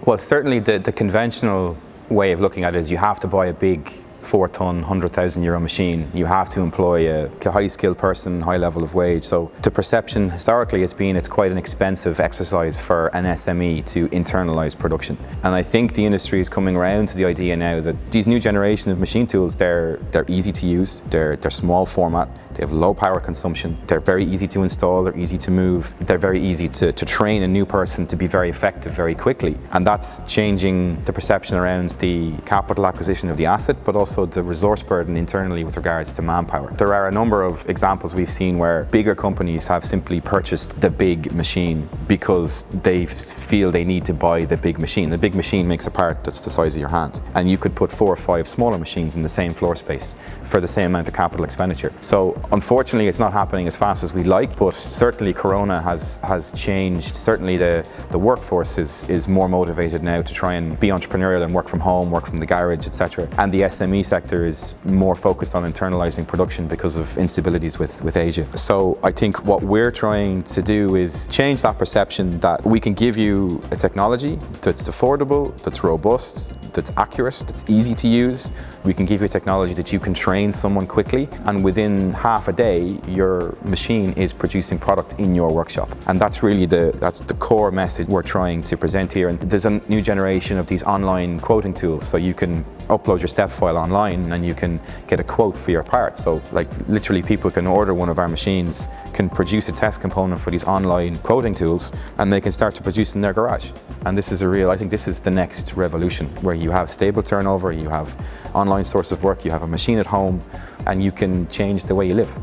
Well, certainly the conventional way of looking at it is you have to buy a big 4-ton, €100,000 machine. You have to employ a highly skilled person, high level of wage. So the perception historically has been it's quite an expensive exercise for an SME to internalize production. And I think the industry is coming around to the idea now that these new generation of machine tools, they're easy to use, they're small format, they have low power consumption, they're very easy to install, they're easy to move, they're very easy to train a new person to be very effective very quickly. And that's changing the perception around the capital acquisition of the asset, but also the resource burden internally with regards to manpower. There are a number of examples we've seen where bigger companies have simply purchased the big machine because they feel they need to buy the big machine. The big machine makes a part that's the size of your hand, and you could put 4 or 5 smaller machines in the same floor space for the same amount of capital expenditure. So unfortunately it's not happening as fast as we'd like, but certainly Corona has changed. Certainly the workforce is more motivated now to try and be entrepreneurial and work from home, work from the garage, etc. And the SME sector is more focused on internalizing production because of instabilities with Asia. So I think what we're trying to do is change that perception that we can give you a technology that's affordable, that's robust, that's accurate, that's easy to use. We can give you a technology that you can train someone quickly, and within half a day your machine is producing product in your workshop. And that's really the core message we're trying to present here. And there's a new generation of these online quoting tools, so you can upload your step file online and you can get a quote for your part. So like literally people can order one of our machines, can produce a test component for these online quoting tools, and they can start to produce in their garage. And this is I think this is the next revolution, where you have stable turnover, you have online source of work, you have a machine at home, and you can change the way you live.